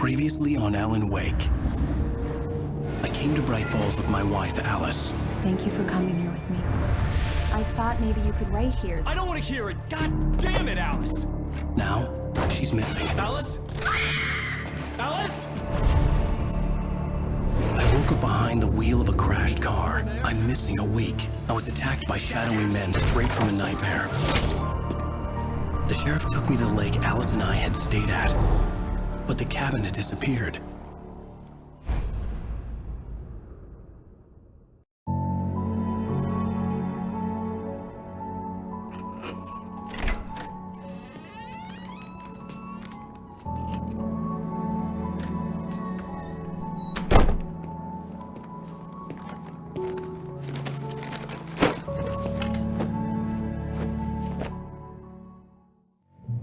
Previously on Alan Wake. I came to Bright Falls with my wife, Alice. Thank you for coming here with me. I thought maybe you could write here. I don't want to hear it! God damn it, Alice! Now, she's missing. Alice? Alice? I woke up behind the wheel of a crashed car. I'm missing a week. I was attacked by shadowy men straight from a nightmare. The sheriff took me to the lake Alice and I had stayed at, but the cabin had disappeared.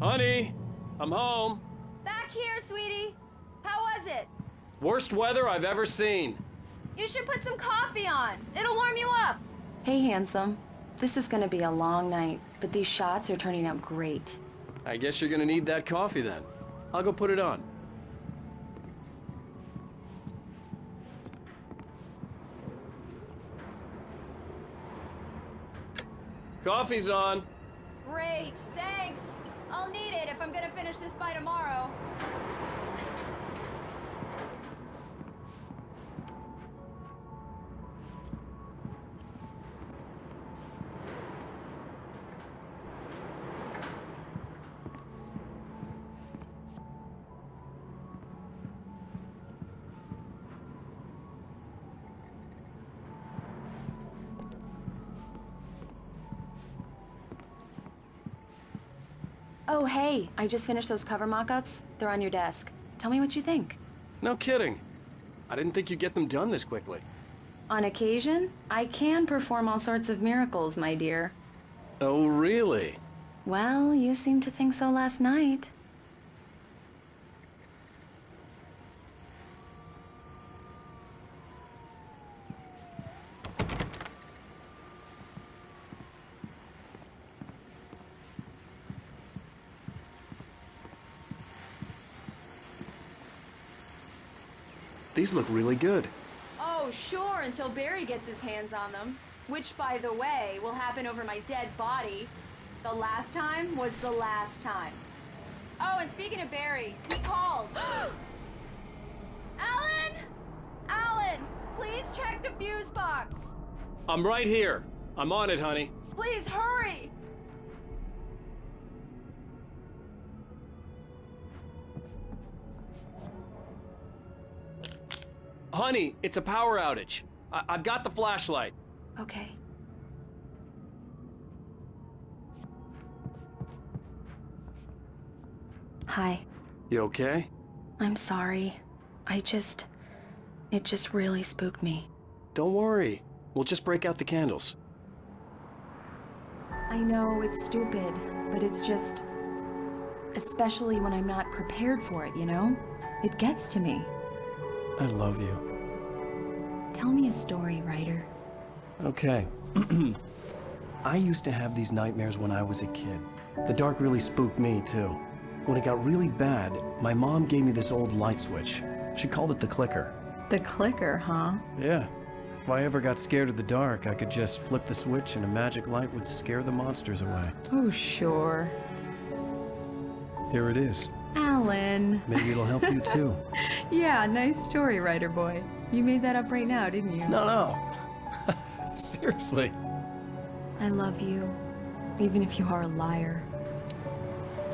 Honey, I'm home. Back here, sweetie. How was it? Worst weather I've ever seen. You should put some coffee on. It'll warm you up. Hey, handsome. This is gonna be a long night, but these shots are turning out great. I guess you're gonna need that coffee then. I'll go put it on. Coffee's on. Great, thanks. I'll need it if I'm gonna finish this by tomorrow. Oh, hey, I just finished those cover mock-ups. They're on your desk. Tell me what you think. No kidding. I didn't think you'd get them done this quickly. On occasion, I can perform all sorts of miracles, my dear. Oh, really? Well, you seemed to think so last night. These look really good. Oh, sure, until Barry gets his hands on them. Which, by the way, will happen over my dead body. The last time was the last time. Oh, and speaking of Barry, he called. Alan! Alan, please check the fuse box. I'm right here. I'm on it, honey. Please hurry. Honey, it's a power outage. I've got the flashlight. Okay. Hi. You okay? I'm sorry. It just really spooked me. Don't worry. We'll just break out the candles. I know it's stupid, but it's just... especially when I'm not prepared for it, you know? It gets to me. I love you. Tell me a story, writer. Okay. I used to have these nightmares when I was a kid. The dark really spooked me, too. When it got really bad, my mom gave me this old light switch. She called it the clicker. The clicker, huh? Yeah. If I ever got scared of the dark, I could just flip the switch and a magic light would scare the monsters away. Oh, sure. Here it is. Alan. Maybe it'll help you, too. Yeah, nice story, writer boy. You made that up right now, didn't you? No. Seriously. I love you, even if you are a liar.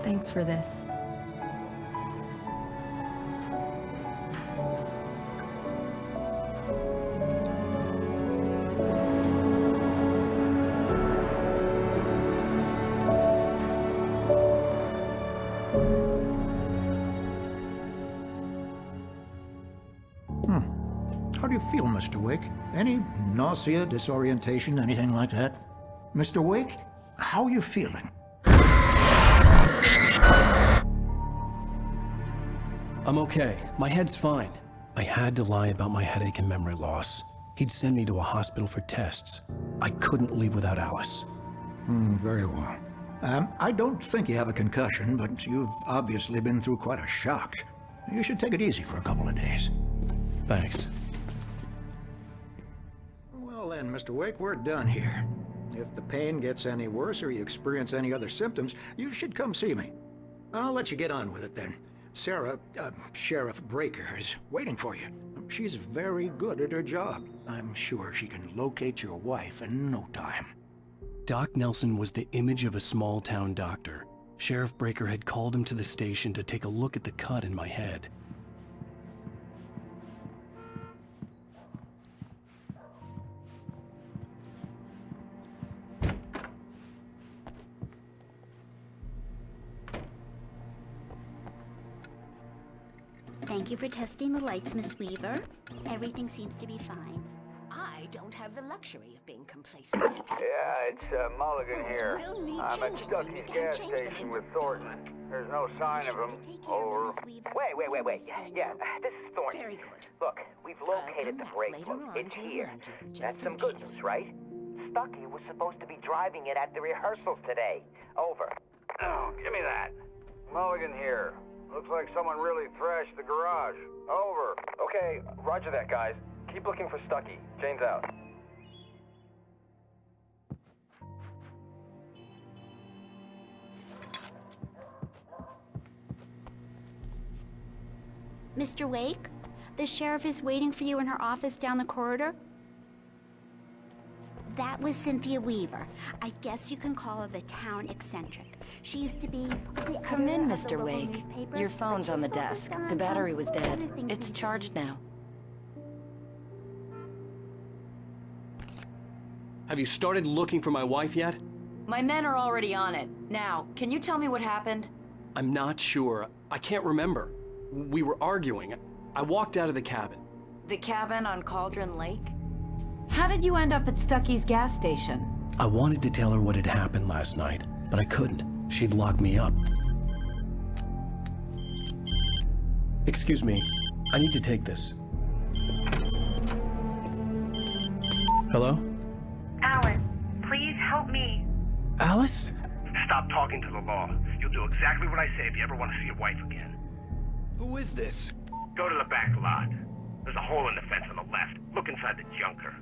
Thanks for this. How do you feel, Mr. Wake? Any nausea, disorientation, anything like that? Mr. Wake, how are you feeling? I'm okay. My head's fine. I had to lie about my headache and memory loss. He'd send me to a hospital for tests. I couldn't leave without Alice. Very well. I don't think you have a concussion, but you've obviously been through quite a shock. You should take it easy for a couple of days. Thanks. Well then, Mr. Wake, we're done here. If the pain gets any worse or you experience any other symptoms, you should come see me. I'll let you get on with it then. Sarah, Sheriff Breaker, is waiting for you. She's very good at her job. I'm sure she can locate your wife in no time. Doc Nelson was the image of a small-town doctor. Sheriff Breaker had called him to the station to take a look at the cut in my head. Thank you for testing the lights, Miss Weaver. Everything seems to be fine. I don't have the luxury of being complacent. Yeah, it's Mulligan here. We'll need I'm at changes, and you Stuckey's can't gas change them station in with the Thornton. park. There's no sign of Sure him. to take care of Over. Miss Weaver. Wait. Stay Yeah, now. this is Thornton. Very good. Look, we've I'll located come the back brake later loop. on It's to here. remind you, just That's in some good case. news, right? Stuckey was supposed to be driving it at the rehearsals today. Over. Oh, give me that. Mulligan here. Looks like someone really thrashed the garage. Over. Okay, roger that, guys. Keep looking for Stuckey. Jane's out. Mr. Wake, the sheriff is waiting for you in her office down the corridor. That was Cynthia Weaver. I guess you can call her the town eccentric. She used to be the Come in, editor of the Mr. local Wake. newspaper, Your but phone's on the she's focused desk. on, The battery was other dead. things It's these charged days. now. Have you started looking for my wife yet? My men are already on it. Now, can you tell me what happened? I'm not sure. I can't remember. We were arguing. I walked out of the cabin. The cabin on Cauldron Lake? How did you end up at Stuckey's gas station? I wanted to tell her what had happened last night, but I couldn't. She'd locked me up. Excuse me. I need to take this. Hello? Alice, please help me. Alice? Stop talking to the law. You'll do exactly what I say if you ever want to see your wife again. Who is this? Go to the back lot. There's a hole in the fence on the left. Look inside the junker.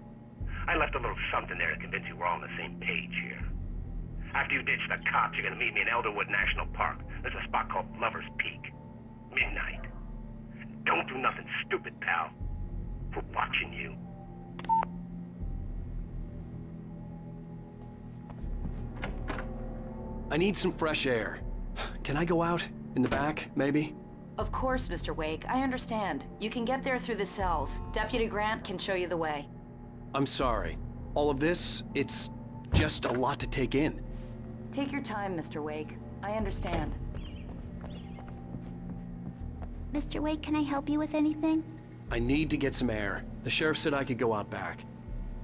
I left a little something there to convince you we're all on the same page here. After you ditch the cops, you're gonna meet me in Elderwood National Park. There's a spot called Lover's Peak. Midnight. Don't do nothing stupid, pal. We're watching you. I need some fresh air. Can I go out? In the back, maybe? Of course, Mr. Wake. I understand. You can get there through the cells. Deputy Grant can show you the way. I'm sorry. All of this, it's just a lot to take in. Take your time, Mr. Wake. I understand. Mr. Wake, can I help you with anything? I need to get some air. The sheriff said I could go out back.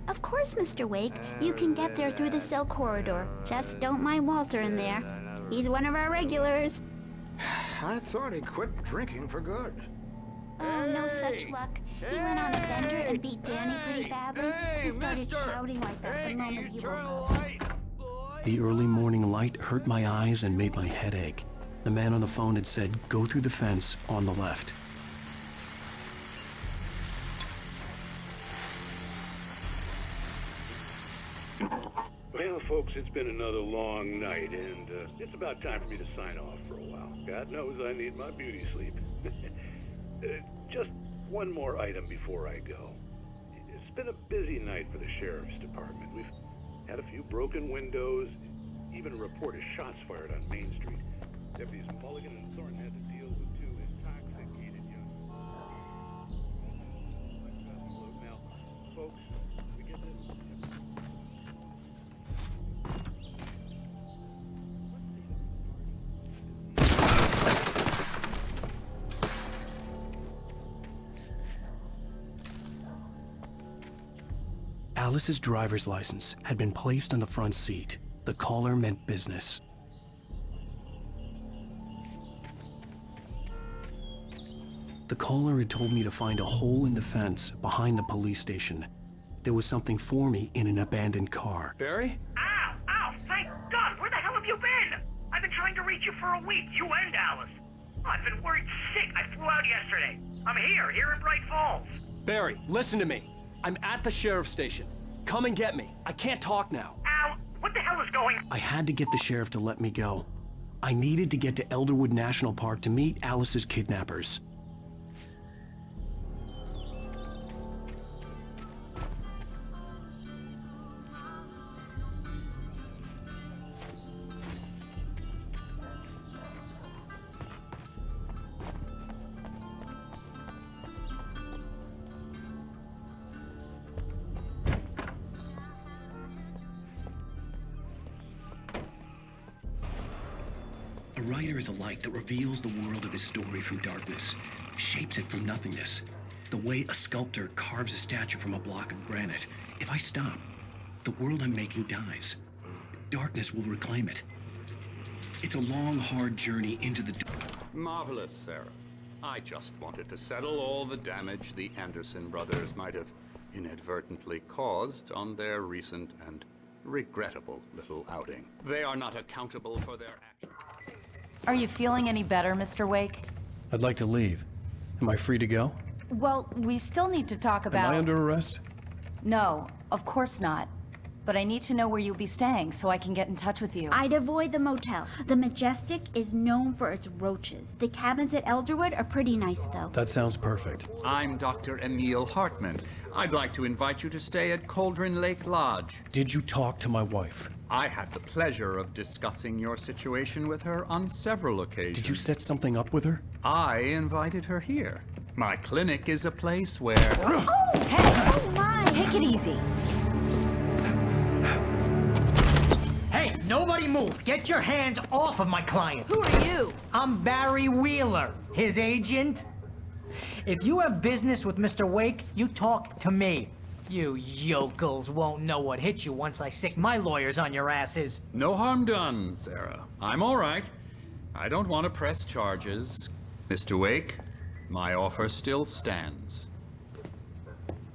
Of course, Mr. Wake. You can get there through the cell corridor. Just don't mind Walter in there. He's one of our regulars. I thought he quit drinking for good. Oh, no such luck. He went on a bender and beat Danny pretty badly. He started shouting like that the moment he woke up. The early morning light hurt my eyes and made my head ache. The man on the phone had said, go through the fence on the left. Well, folks, it's been another long night, and it's about time for me to sign off for a while. God knows I need my beauty sleep. Just one more item before I go. It's been a busy night for the sheriff's department. We've had a few broken windows, even a report of shots fired on Main Street. Deputies Mulligan and Thornton had to deal with two intoxicated young... Now, folks, we get this... Alice's driver's license had been placed on the front seat. The caller meant business. The caller had told me to find a hole in the fence behind the police station. There was something for me in an abandoned car. Barry? Ow! Thank God! Where the hell have you been? I've been trying to reach you for a week, you and Alice. I've been worried sick. I flew out yesterday. I'm here in Bright Falls. Barry, listen to me. I'm at the sheriff's station. Come and get me. I can't talk now. Al, what the hell is going on? I had to get the sheriff to let me go. I needed to get to Elderwood National Park to meet Alice's kidnappers. A writer is a light that reveals the world of his story from darkness, shapes it from nothingness. The way a sculptor carves a statue from a block of granite. If I stop, the world I'm making dies. Darkness will reclaim it. It's a long, hard journey into the dark. Marvelous, Sarah. I just wanted to settle all the damage the Anderson brothers might have inadvertently caused on their recent and regrettable little outing. They are not accountable for their actions. Are you feeling any better, Mr. Wake? I'd like to leave. Am I free to go? Well, we still need to talk about... Am I under arrest? No, of course not. But I need to know where you'll be staying so I can get in touch with you. I'd avoid the motel. The Majestic is known for its roaches. The cabins at Elderwood are pretty nice, though. That sounds perfect. I'm Dr. Emil Hartman. I'd like to invite you to stay at Cauldron Lake Lodge. Did you talk to my wife? I had the pleasure of discussing your situation with her on several occasions. Did you set something up with her? I invited her here. My clinic is a place where... Oh! Hey! Oh, my! Take it easy. Hey, nobody move! Get your hands off of my client! Who are you? I'm Barry Wheeler, his agent. If you have business with Mr. Wake, you talk to me. You yokels won't know what hit you once I sick my lawyers on your asses. No harm done, Sarah. I'm all right. I don't want to press charges. Mr. Wake, my offer still stands.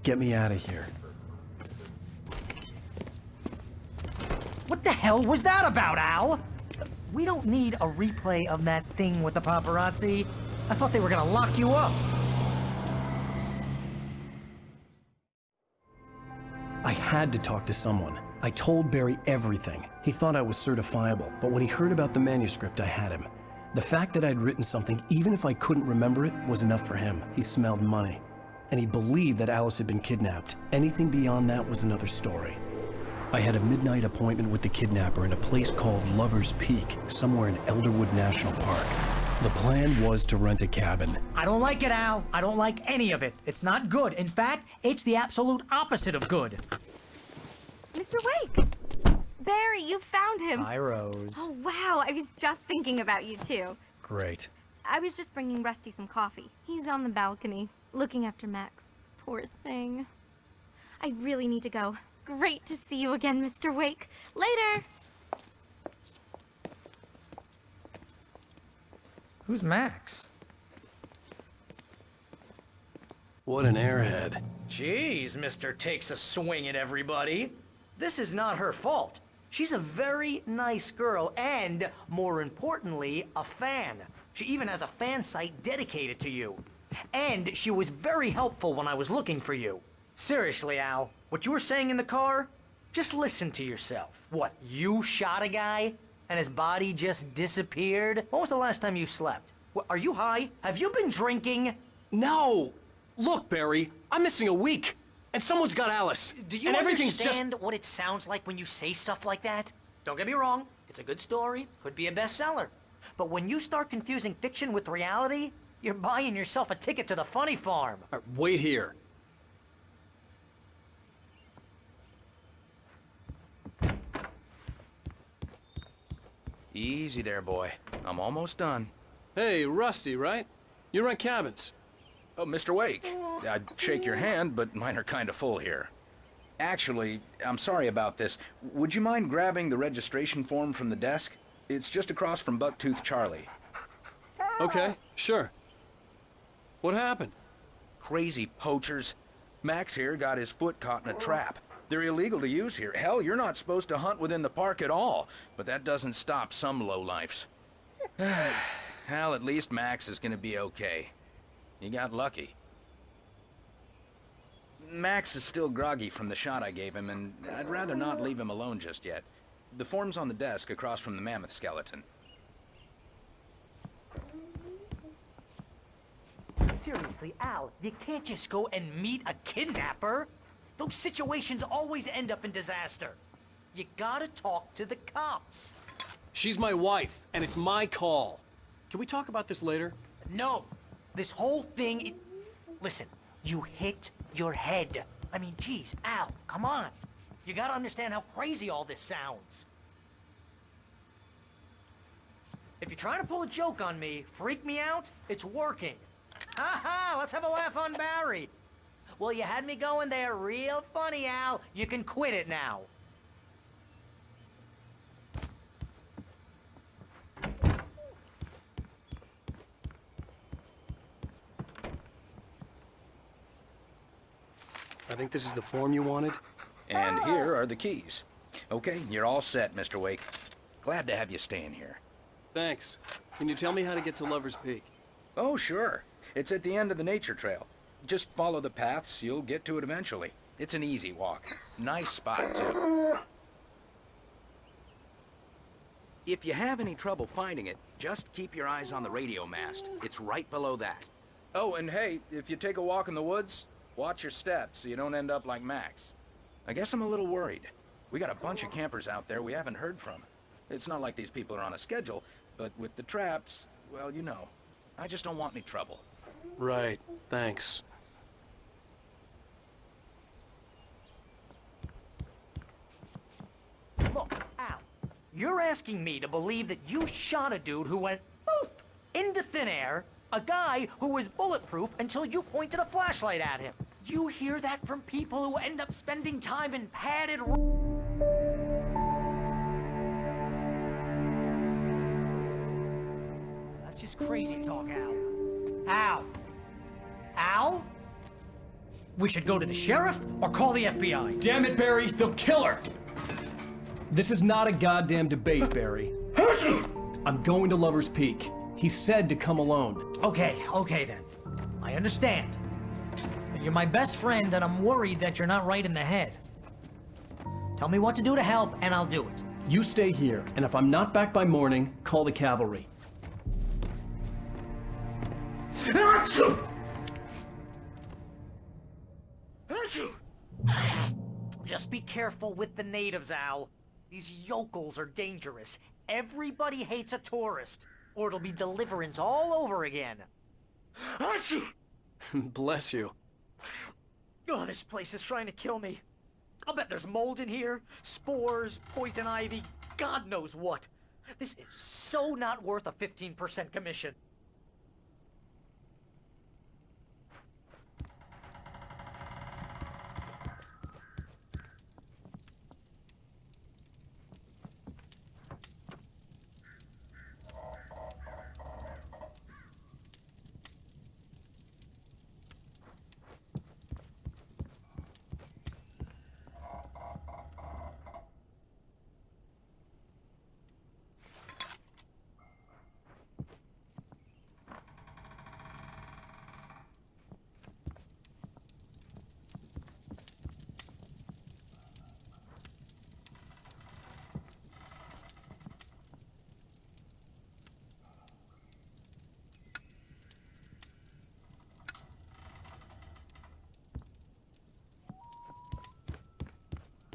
Get me out of here. What the hell was that about, Al? We don't need a replay of that thing with the paparazzi. I thought they were gonna lock you up. I had to talk to someone. I told Barry everything. He thought I was certifiable, but when he heard about the manuscript, I had him. The fact that I'd written something, even if I couldn't remember it, was enough for him. He smelled money. And he believed that Alice had been kidnapped. Anything beyond that was another story. I had a midnight appointment with the kidnapper in a place called Lover's Peak, somewhere in Elderwood National Park. The plan was to rent a cabin. I don't like it, Al. I don't like any of it. It's not good. In fact, it's the absolute opposite of good. Mr. Wake! Barry, you found him. Hi, Rose. Oh, wow. I was just thinking about you, too. Great. I was just bringing Rusty some coffee. He's on the balcony, looking after Max. Poor thing. I really need to go. Great to see you again, Mr. Wake. Later! Who's Max? What an airhead. Jeez, Mr. Takes a swing at everybody. This is not her fault. She's a very nice girl and, more importantly, a fan. She even has a fan site dedicated to you. And she was very helpful when I was looking for you. Seriously, Al, what you were saying in the car? Just listen to yourself. What, you shot a guy and his body just disappeared? When was the last time you slept? What, are you high? Have you been drinking? No! Look, Barry, I'm missing a week. And someone's got Alice. Do you understand what it sounds like when you say stuff like that? Don't get me wrong, it's a good story, could be a bestseller. But when you start confusing fiction with reality, you're buying yourself a ticket to the funny farm. Wait here. Easy there, boy. I'm almost done. Hey, Rusty, right? You rent cabins. Oh, Mr. Wake. I'd shake your hand, but mine are kind of full here. Actually, I'm sorry about this. Would you mind grabbing the registration form from the desk? It's just across from Bucktooth Charlie. Okay, sure. What happened? Crazy poachers. Max here got his foot caught in a trap. They're illegal to use here. Hell, you're not supposed to hunt within the park at all. But that doesn't stop some lowlifes. Hell, at least Max is gonna be okay. You got lucky. Max is still groggy from the shot I gave him, and I'd rather not leave him alone just yet. The form's on the desk across from the mammoth skeleton. Seriously, Al, you can't just go and meet a kidnapper. Those situations always end up in disaster. You gotta talk to the cops. She's my wife, and it's my call. Can we talk about this later? No. This whole thing... Listen, you hit your head. I mean, geez, Al, come on. You gotta understand how crazy all this sounds. If you're trying to pull a joke on me, freak me out, it's working. Ha-ha, let's have a laugh on Barry. Well, you had me going there real funny, Al. You can quit it now. I think this is the form you wanted. And here are the keys. Okay, you're all set, Mr. Wake. Glad to have you staying here. Thanks. Can you tell me how to get to Lover's Peak? Oh, sure. It's at the end of the nature trail. Just follow the paths, you'll get to it eventually. It's an easy walk. Nice spot, too. If you have any trouble finding it, just keep your eyes on the radio mast. It's right below that. Oh, and hey, if you take a walk in the woods, watch your steps so you don't end up like Max. I guess I'm a little worried. We got a bunch of campers out there we haven't heard from. It's not like these people are on a schedule, but with the traps, well, you know. I just don't want any trouble. Right. Thanks. Look, Al, you're asking me to believe that you shot a dude who went poof into thin air, a guy who was bulletproof until you pointed a flashlight at him. You hear that from people who end up spending time in padded That's just crazy talk, Al. Al? Al? We should go to the sheriff or call the FBI. Damn it, Barry! They'll kill her! This is not a goddamn debate, Barry. I'm going to Lover's Peak. He said to come alone. Okay then. I understand. You're my best friend, and I'm worried that you're not right in the head. Tell me what to do to help, and I'll do it. You stay here, and if I'm not back by morning, call the cavalry. Just be careful with the natives, Al. These yokels are dangerous. Everybody hates a tourist, or it'll be Deliverance all over again. Bless you. Oh, this place is trying to kill me. I'll bet there's mold in here, spores, poison ivy, God knows what. This is so not worth a 15% commission.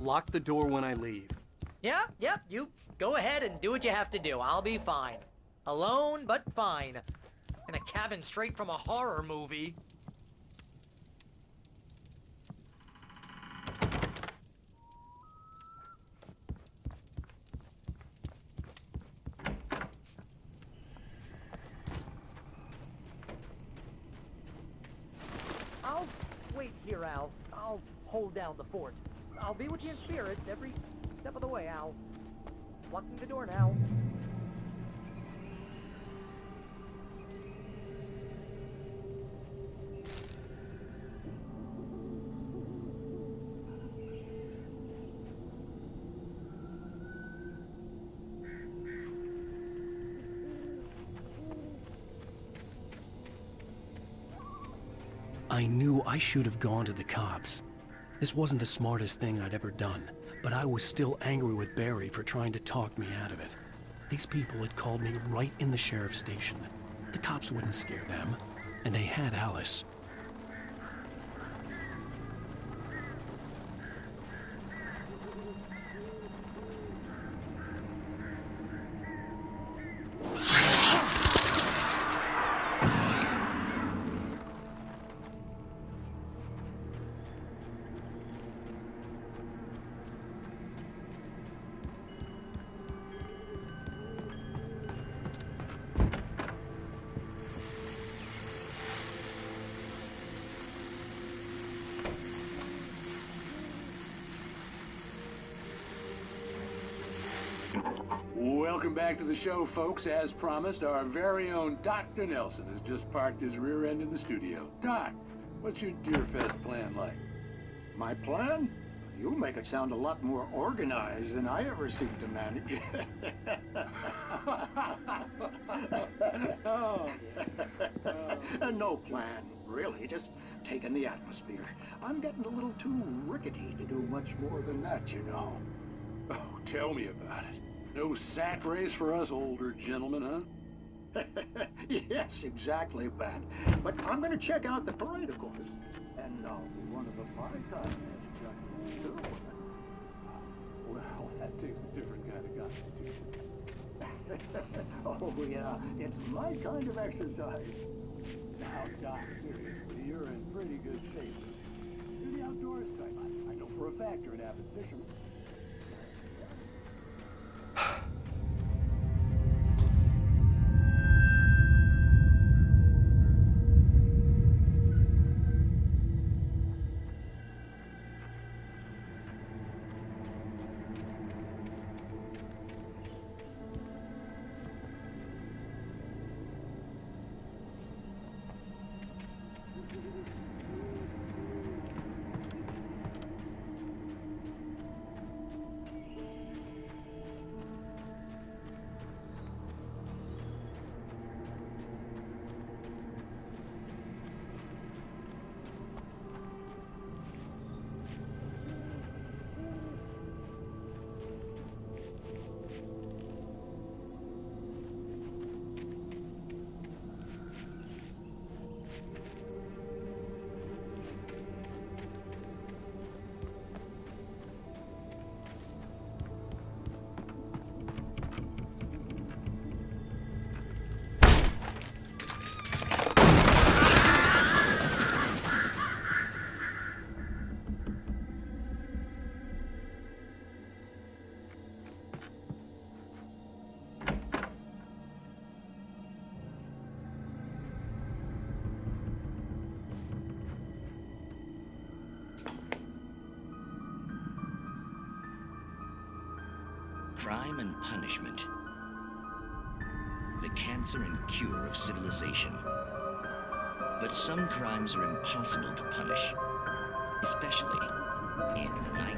Lock the door when I leave. Yep, you go ahead and do what you have to do. I'll be fine. Alone, but fine. In a cabin straight from a horror movie. I'll wait here, Al. I'll hold down the fort. I'll be with you in spirit every step of the way, Al. Locking the door now. I knew I should have gone to the cops. This wasn't the smartest thing I'd ever done, but I was still angry with Barry for trying to talk me out of it. These people had called me right in the sheriff's station. The cops wouldn't scare them, and they had Alice. Welcome back to the show, folks. As promised, our very own Dr. Nelson has just parked his rear end in the studio. Doc, what's your Deerfest plan like? My plan? You make it sound a lot more organized than I ever seem to manage. No plan, really. Just taking the atmosphere. I'm getting a little too rickety to do much more than that, you know. Oh, tell me about it. No sack race for us older gentlemen, huh? Yes, exactly, Pat. But I'm going to check out the parade, of course. And I'll be one of the five-time judges, too. Well, that takes a different kind of constitution. Oh, yeah. It's my kind of exercise. Now, Doc, seriously, you're in pretty good shape. You're the outdoors type. I know for a fact you're an avid fisherman. Crime and punishment. The cancer and cure of civilization. But some crimes are impossible to punish, especially in night.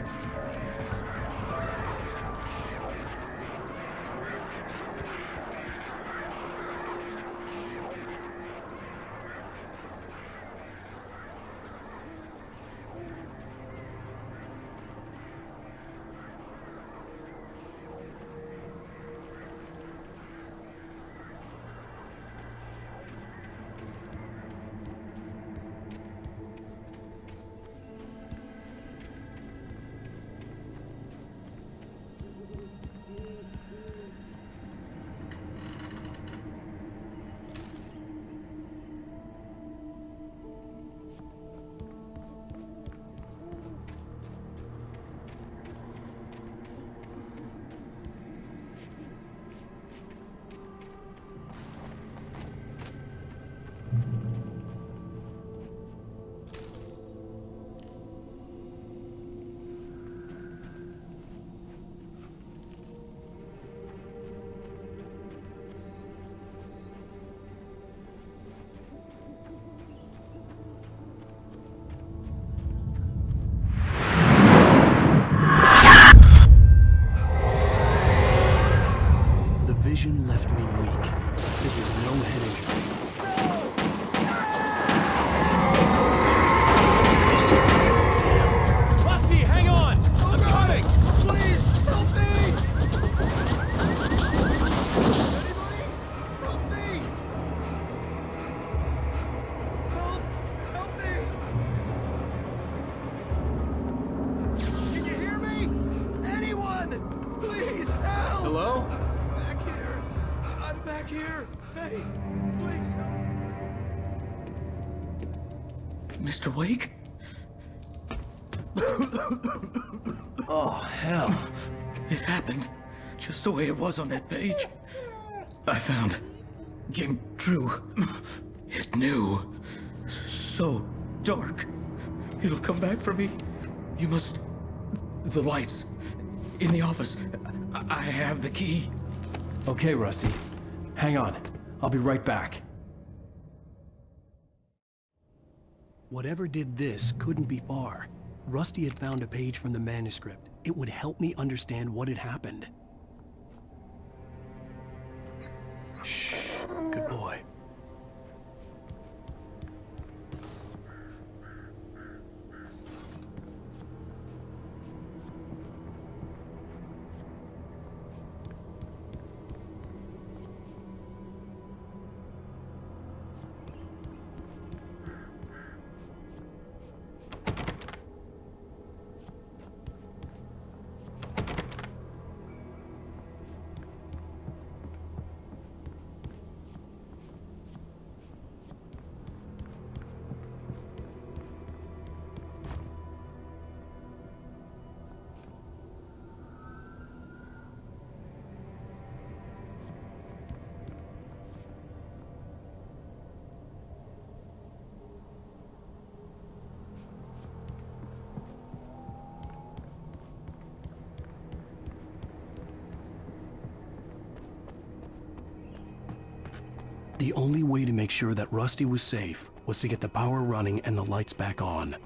Vision left me weak. This was no head injury. back here! Hey, please help! Mr. Wake? Oh, hell. It happened just the way it was on that page. I found. Came true. It knew. So dark. It'll come back for me. You must... The lights. In the office. I have the key. Okay, Rusty. Hang on. I'll be right back. Whatever did this couldn't be far. Rusty had found a page from the manuscript. It would help me understand what had happened. Shh. Good boy. The only way to make sure that Rusty was safe was to get the power running and the lights back on.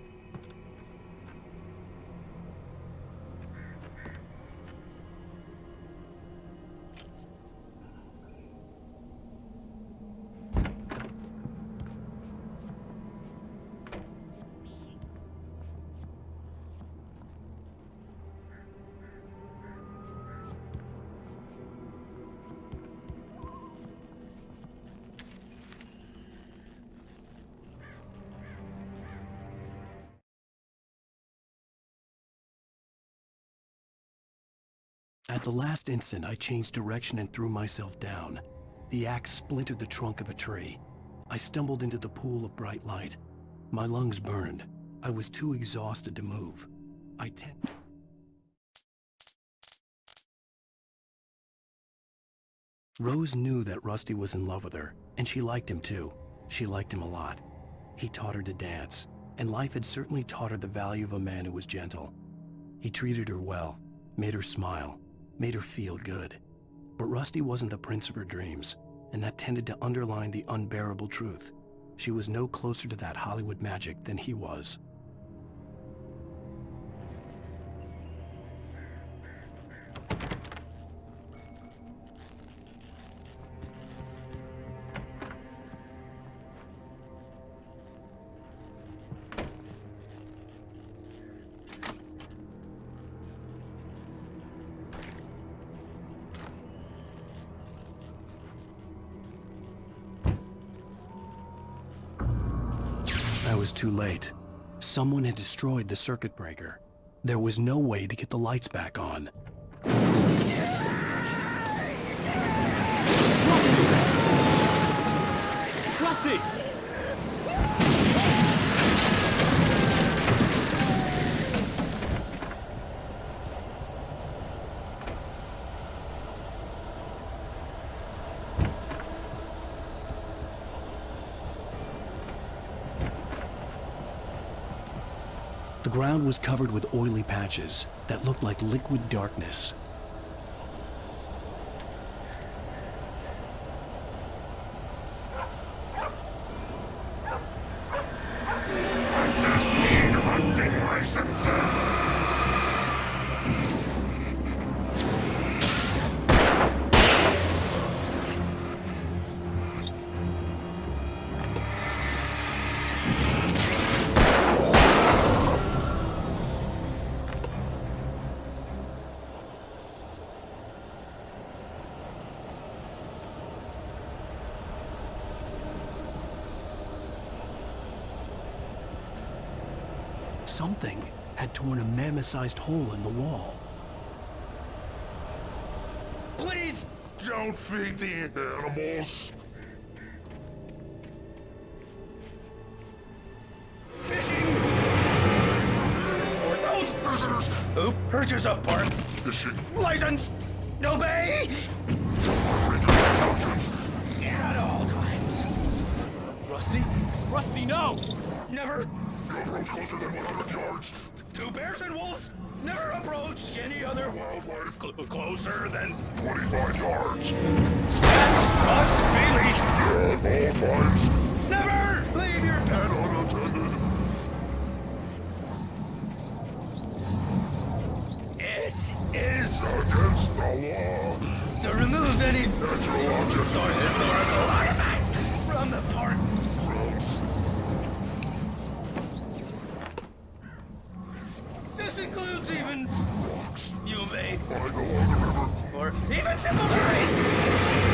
At the last instant, I changed direction and threw myself down. The axe splintered the trunk of a tree. I stumbled into the pool of bright light. My lungs burned. I was too exhausted to move. Rose knew that Rusty was in love with her, and she liked him too. She liked him a lot. He taught her to dance, and life had certainly taught her the value of a man who was gentle. He treated her well, made her smile, made her feel good. But Rusty wasn't the prince of her dreams, and that tended to underline the unbearable truth. She was no closer to that Hollywood magic than he was. I was too late. Someone had destroyed the circuit breaker. There was no way to get the lights back on. Rusty! The ground was covered with oily patches that looked like liquid darkness. I just need hunting licenses. Something had torn a mammoth-sized hole in the wall. Please, Don't feed the animals. Fishing! For those prisoners who purchase a park Fishing license, obey! At all times. Rusty? Rusty, no! Never. You approach closer than 100 yards. Two bears and wolves never approached any other Wildlife closer than 25 yards. Pets must be leashed. At all times. Never leave your pet Unattended. It is Against the law. to remove any Natural objects or historical artifacts from the park. This includes even Rocks. you may I go on the river. or even simple berries.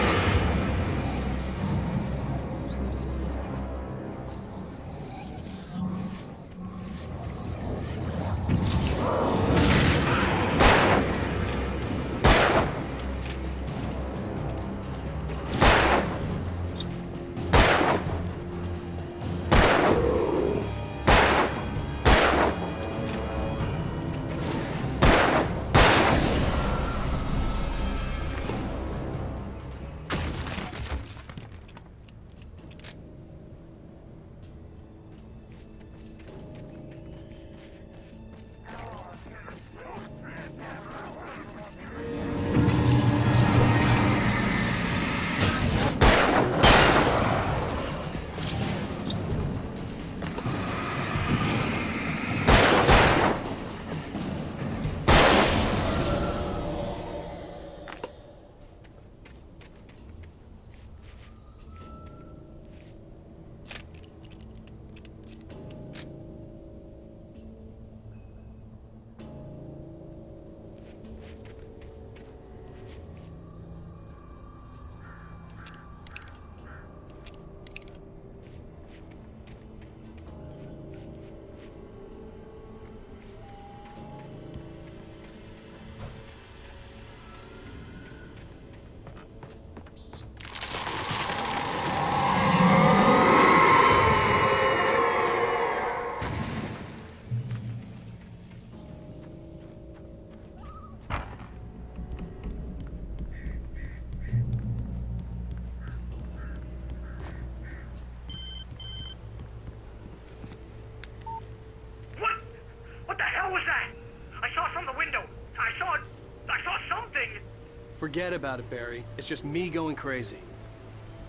Forget about it, Barry. It's just me going crazy.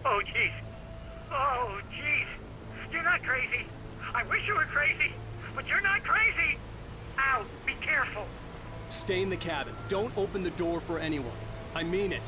Oh, jeez. Oh, jeez. You're not crazy. I wish you were crazy, but you're not crazy. Ow, be careful. Stay in the cabin. Don't open the door for anyone. I mean it.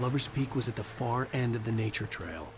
Lover's Peak was at the far end of the nature trail.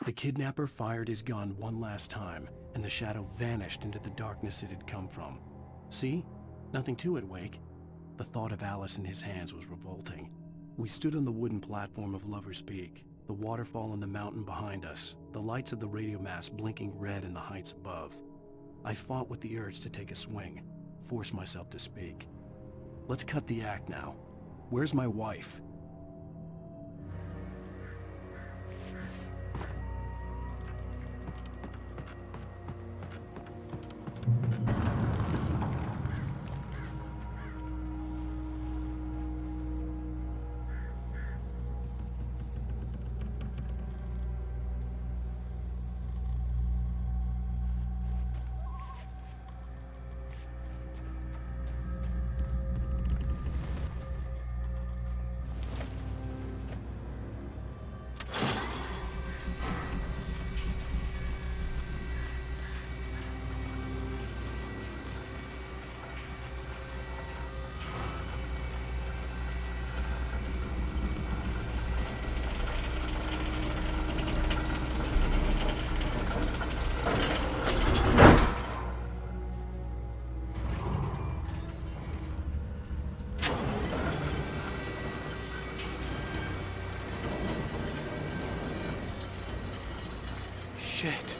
The kidnapper fired his gun one last time, and the shadow vanished into the darkness it had come from. See? Nothing to it, Wake. The thought of Alice in his hands was revolting. We stood on the wooden platform of Lover's Peak, the waterfall on the mountain behind us, the lights of the radio mast blinking red in the heights above. I fought with the urge to take a swing, force myself to speak. Let's cut the act now. Where's my wife? Shit.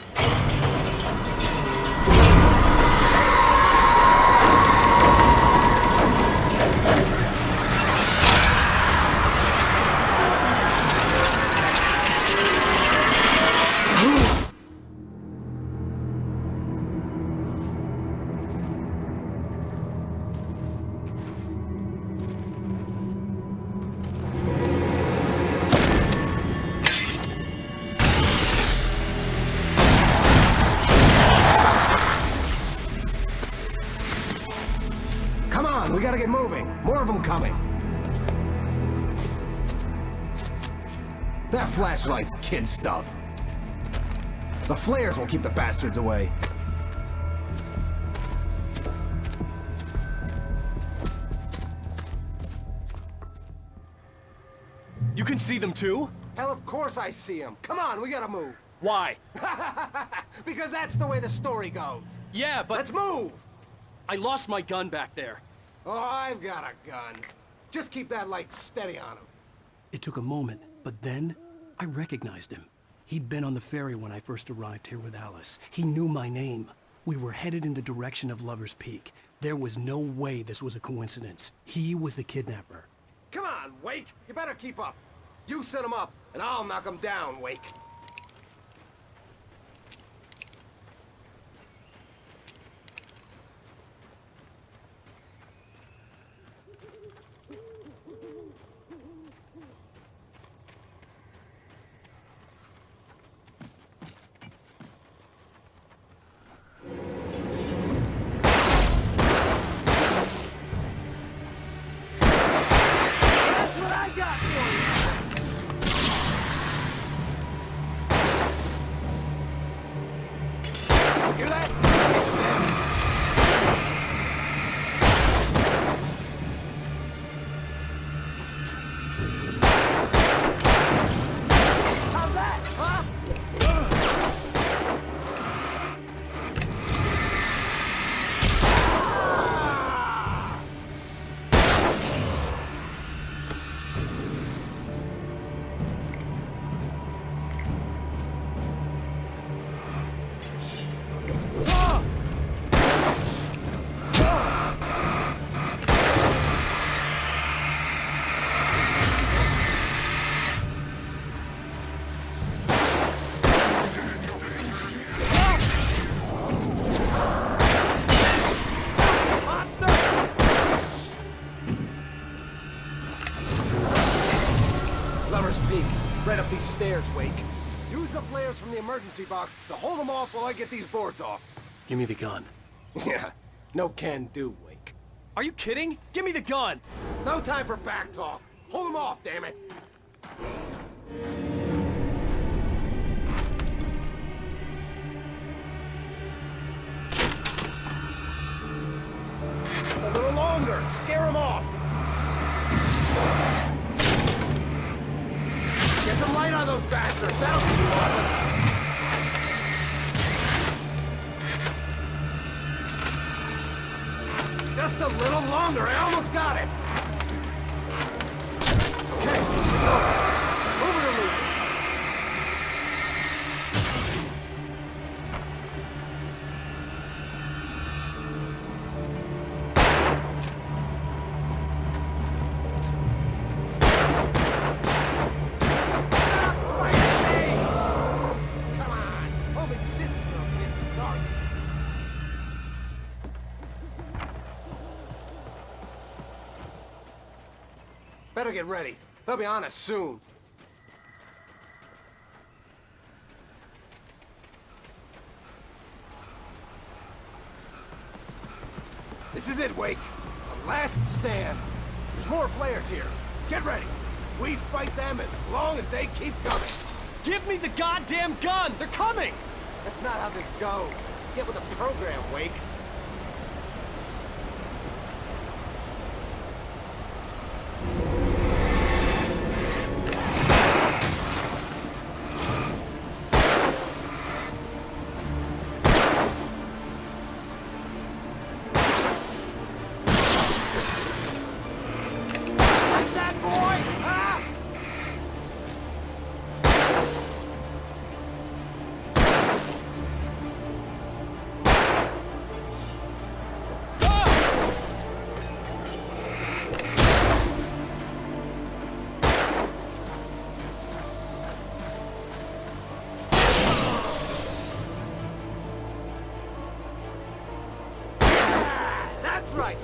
We gotta get moving. More of them coming. That flashlight's kid stuff. The flares will keep the bastards away. You can see them too? Hell, of course I see them. Come on, we gotta move. Why? Because that's the way the story goes. Yeah, but... Let's move! I lost my gun back there. Oh, I've got a gun. Just keep that light steady on him. It took a moment, but then I recognized him. He'd been on the ferry when I first arrived here with Alice. He knew my name. We were headed in the direction of Lover's Peak. There was no way this was a coincidence. He was the kidnapper. Come on, Wake! You better keep up. You set him up, and I'll knock him down, Wake. Hear that? It's them. How's that, huh? Lover's Peak. Right up these stairs, Wake. Use the flares from the emergency box to hold them off while I get these boards off. Give me the gun. Yeah, no can do, Wake. Are you kidding? Give me the gun! No time for back talk. Hold them off, damn it. Just a little longer. Scare them off. Get some light on those bastards. That'll keep you honest. Just a little longer. I almost got it. Okay, it's over. Over to lose it. Better get ready. They'll be on us soon. This is it, Wake. The last stand. There's more flares here. Get ready. We fight them as long as they keep coming. Give me the goddamn gun! They're coming! That's not how this goes. Get with the program, Wake. That's right!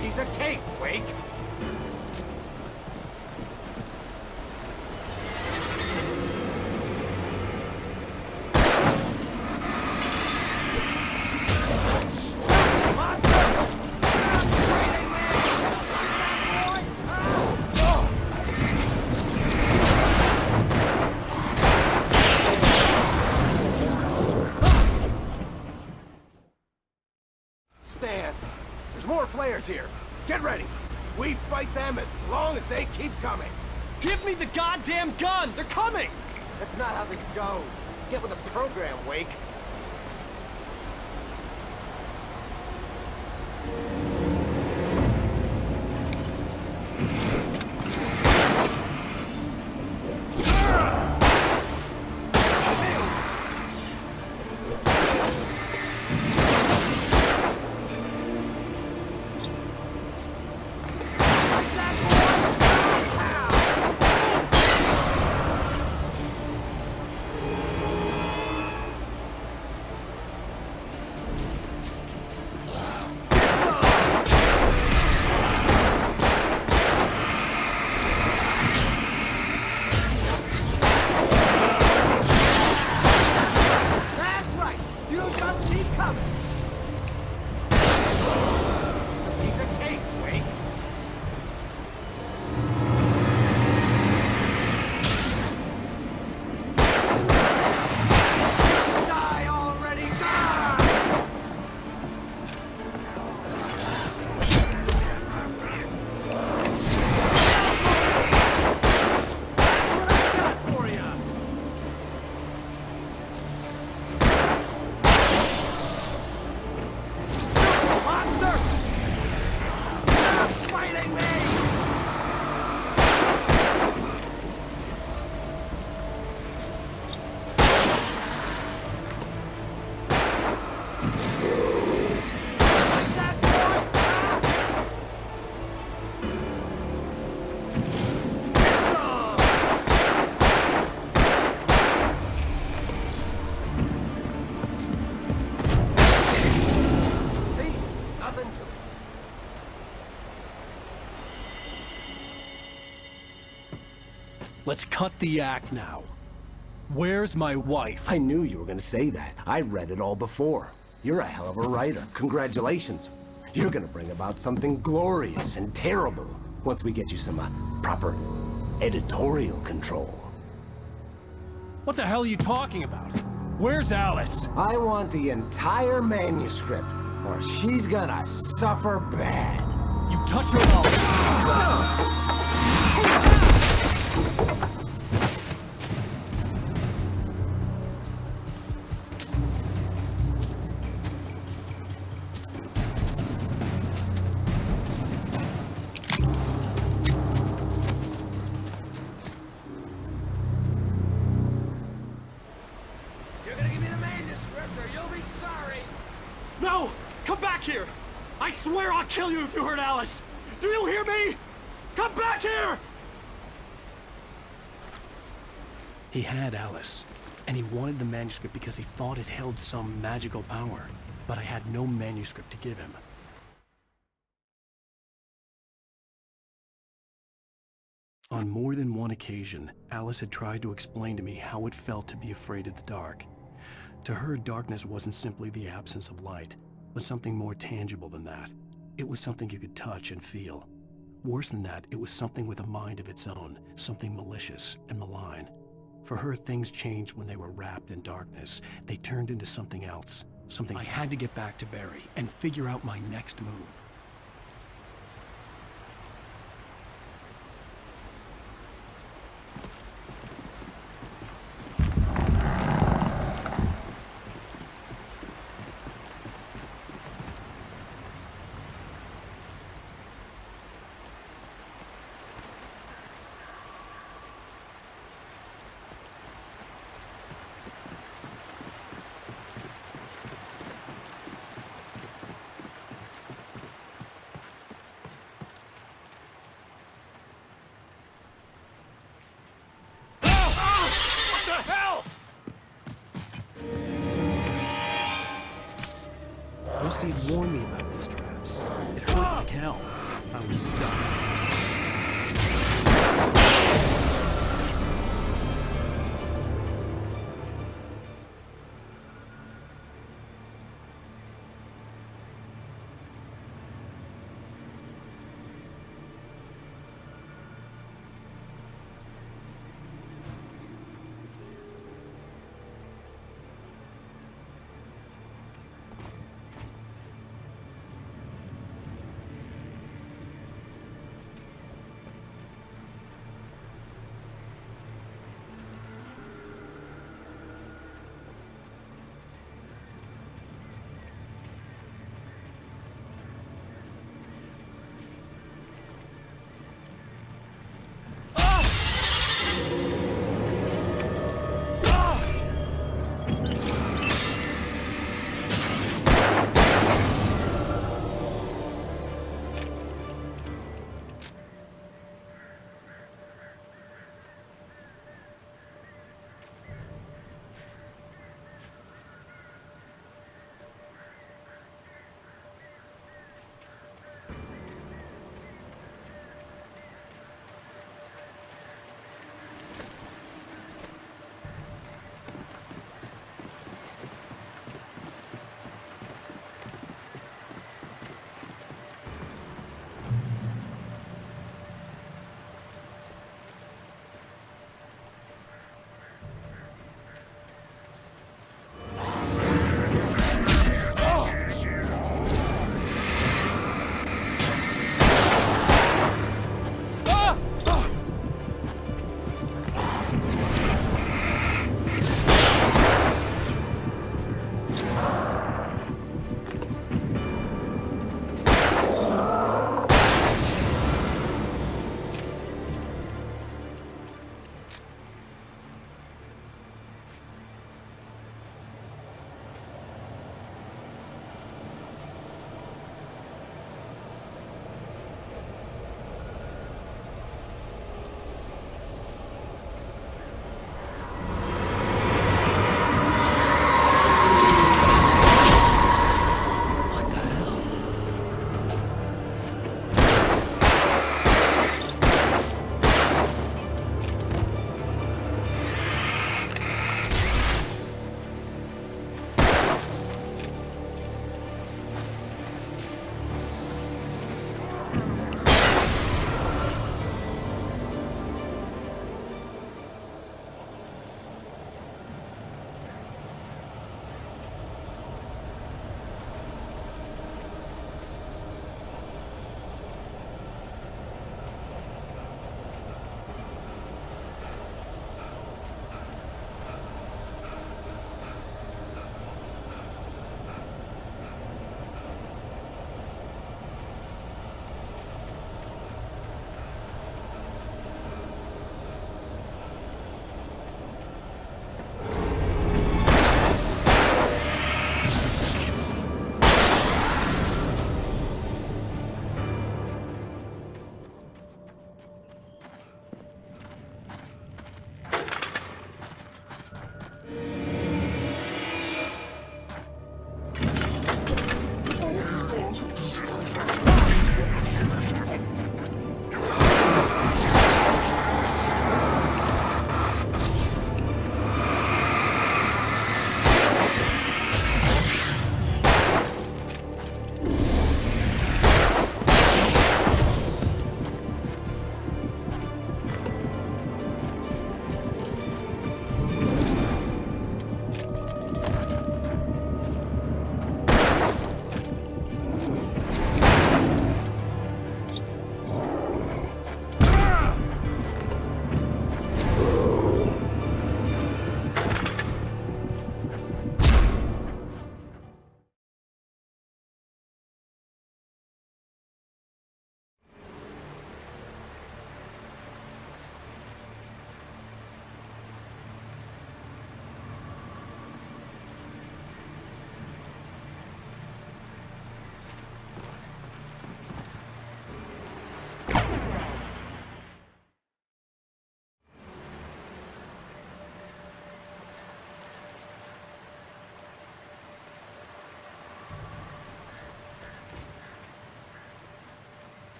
Piece of cake, Wake! Stand. There's more flares here. Get ready. We fight them as long as they keep coming. Give me the goddamn gun! They're coming! That's not how this goes. Get with the program, Wake. Let's cut the act now. Where's my wife? I knew you were gonna say that. I read it all before. You're a hell of a writer. Congratulations. You're gonna bring about something glorious and terrible once we get you some proper editorial control. What the hell are you talking about? Where's Alice? I want the entire manuscript, or she's gonna suffer bad. You touch her now. You're gonna give me the manuscript or you'll be sorry. No! Come back here! I swear I'll kill you if you hurt Alice! Do you hear me? Come back here! He had Alice, and he wanted the manuscript because he thought it held some magical power. But I had no manuscript to give him. On more than one occasion, Alice had tried to explain to me how it felt to be afraid of the dark. To her, darkness wasn't simply the absence of light, but something more tangible than that. It was something you could touch and feel. Worse than that, it was something with a mind of its own, something malicious and malign. For her, things changed when they were wrapped in darkness. They turned into something else. Something I had to get back to Barry and figure out my next move. Rusty had warned me about these traps. It hurt like hell. I was stuck.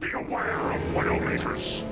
Beware of Widowmakers!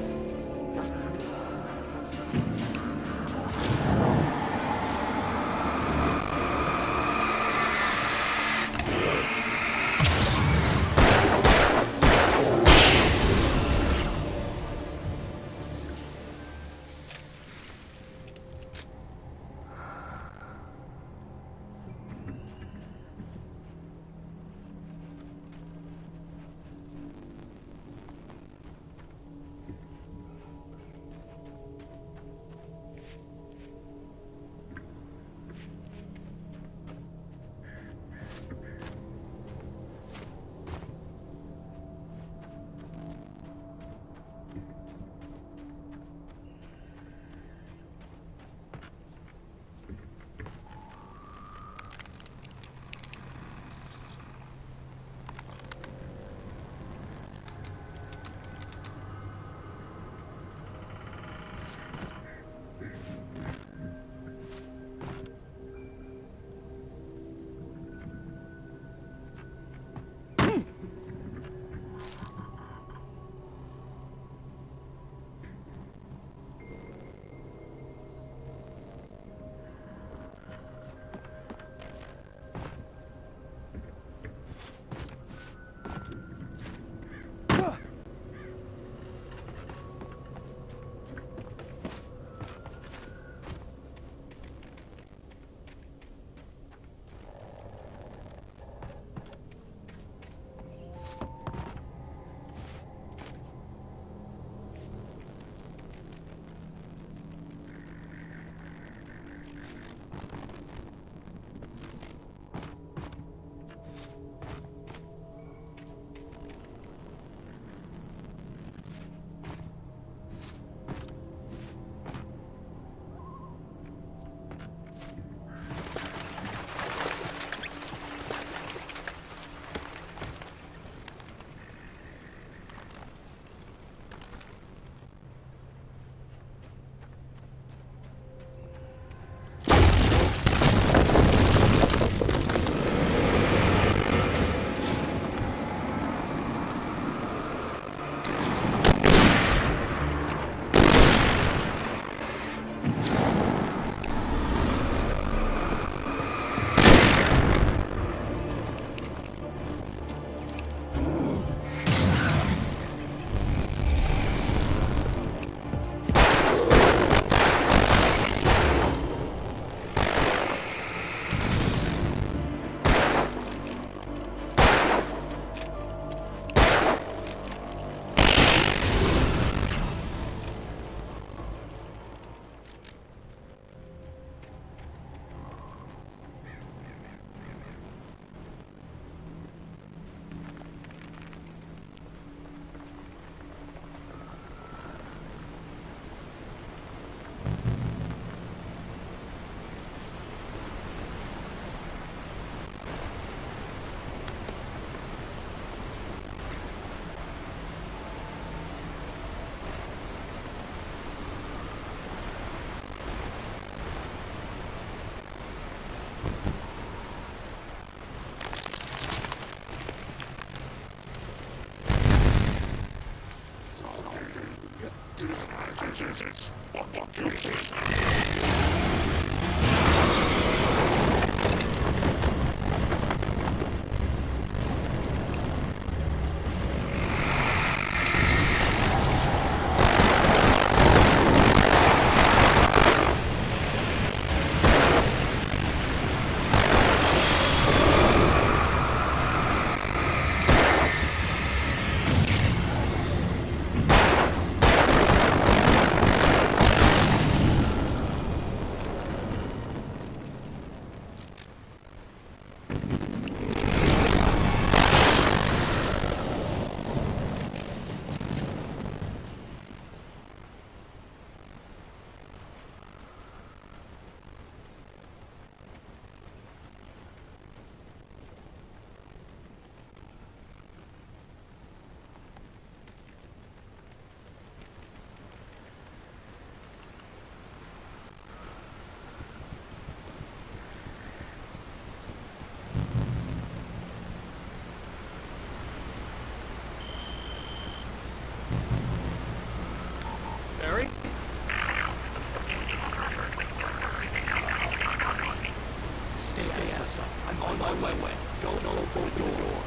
I'm on my way. Don't open the door.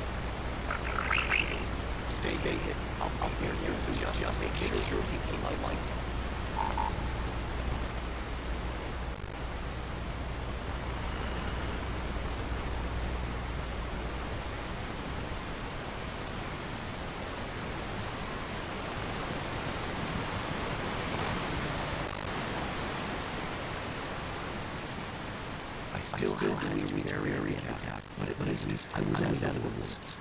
Stay hidden. I'll be here soon. Just make sure you keep my lights. I still had to reach area attack, but at least I was out of the woods.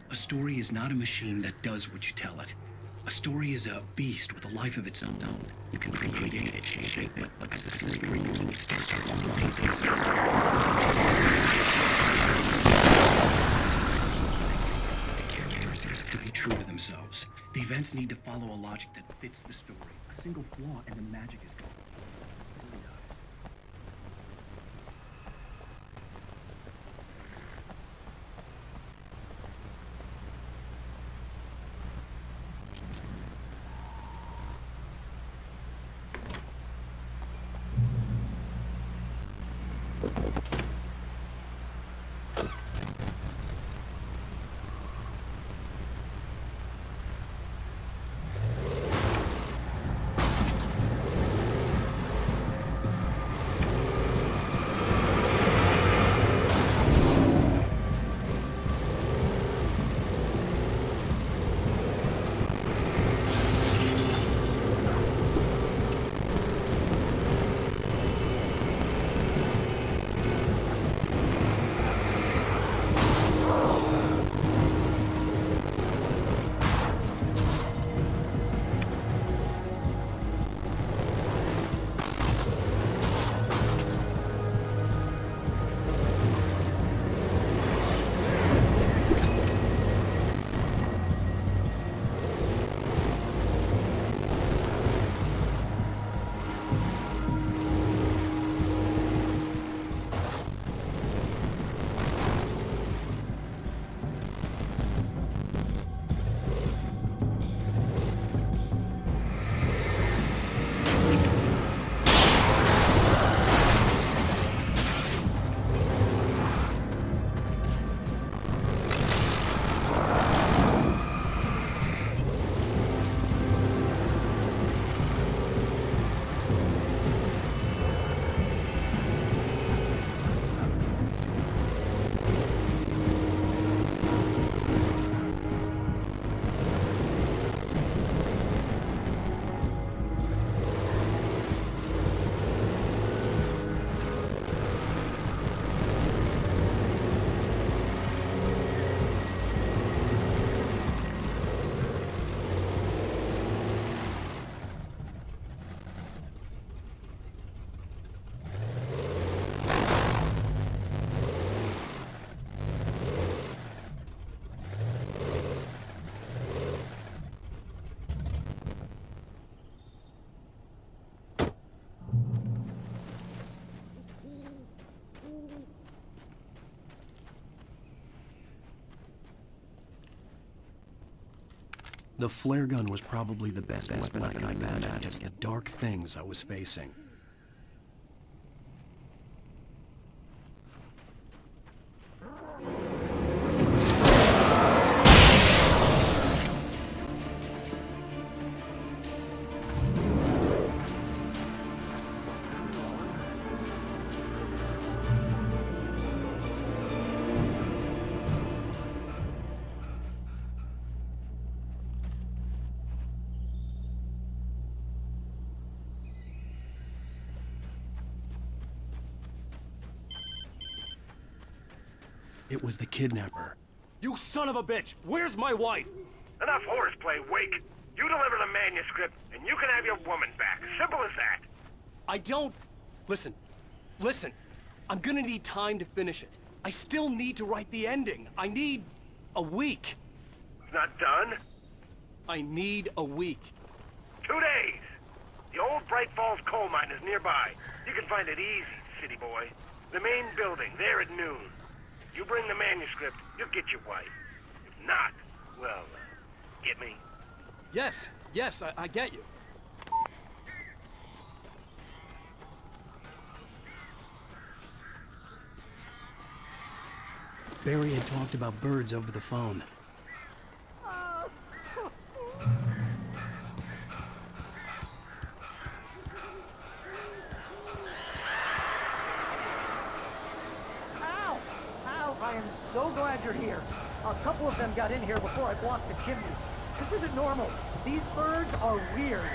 A story is not a machine that does what you tell it. A story is a beast with a life of its own. You can create it, shape it, but as the story moves, starts to the characters have to be true to themselves. The events need to follow a logic that fits the story. A single flaw and the magic is gone. The flare gun was probably the best weapon I could imagine against the dark things I was facing. It was the kidnapper. You son of a bitch! Where's my wife? Enough horseplay, Wake. You deliver the manuscript, and you can have your woman back. Simple as that. I don't... Listen. I'm gonna need time to finish it. I still need to write the ending. I need... a week. It's not done? I need a week. 2 days. The old Bright Falls coal mine is nearby. You can find it easy, city boy. The main building, there at noon. You bring the manuscript, you'll get your wife. If not, well, get me? Yes, I get you. Barry had talked about birds over the phone. Al, I am so glad you're here. A couple of them got in here before I blocked the chimney. This isn't normal. These birds are weird.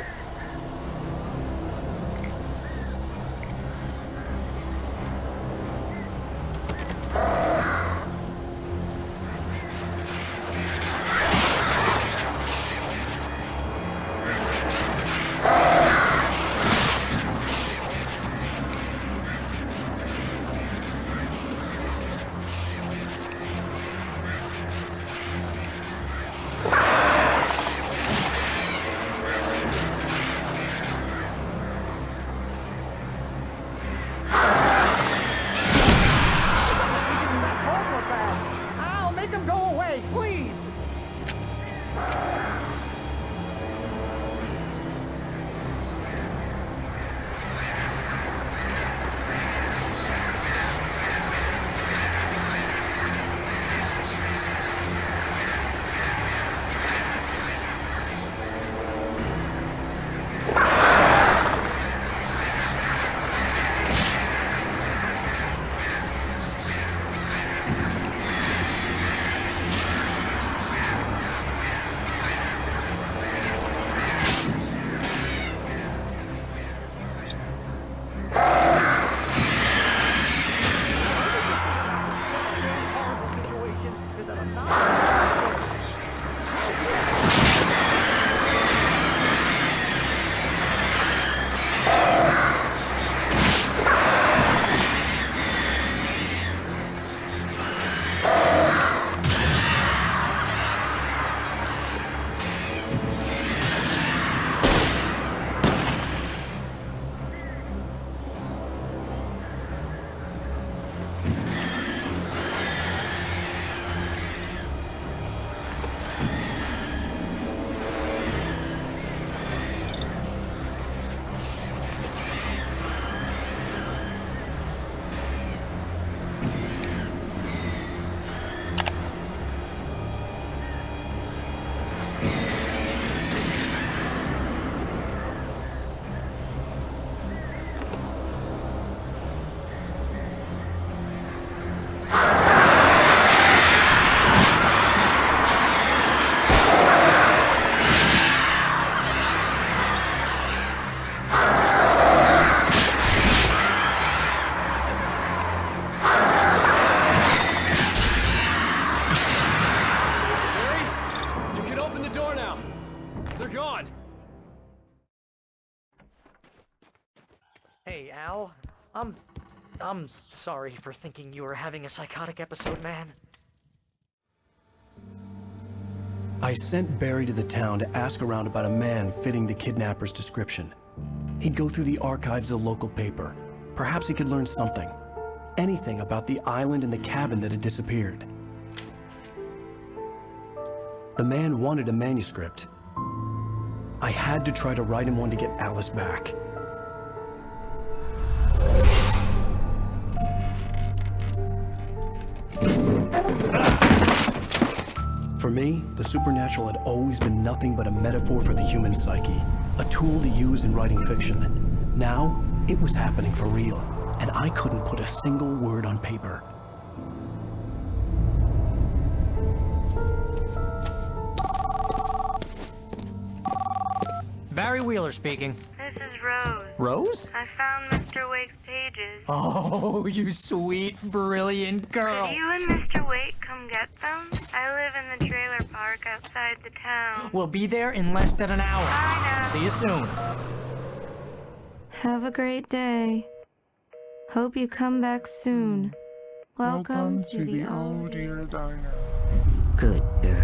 Hey, Al. I'm sorry for thinking you were having a psychotic episode, man. I sent Barry to the town to ask around about a man fitting the kidnapper's description. He'd go through the archives of the local paper. Perhaps he could learn something. Anything about the island and the cabin that had disappeared. The man wanted a manuscript. I had to try to write him one to get Alice back. For me, the supernatural had always been nothing but a metaphor for the human psyche, a tool to use in writing fiction. Now, it was happening for real, and I couldn't put a single word on paper. Barry Wheeler speaking. This this is Rose. Rose? I found Mr. Wake's pages. Oh, you sweet, brilliant girl. Could you and Mr. Wake come get them? I live in the trailer park outside the town. We'll be there in less than an hour. Bye now. See you soon. Have a great day. Hope you come back soon. Welcome to the old dear diner. Good girl.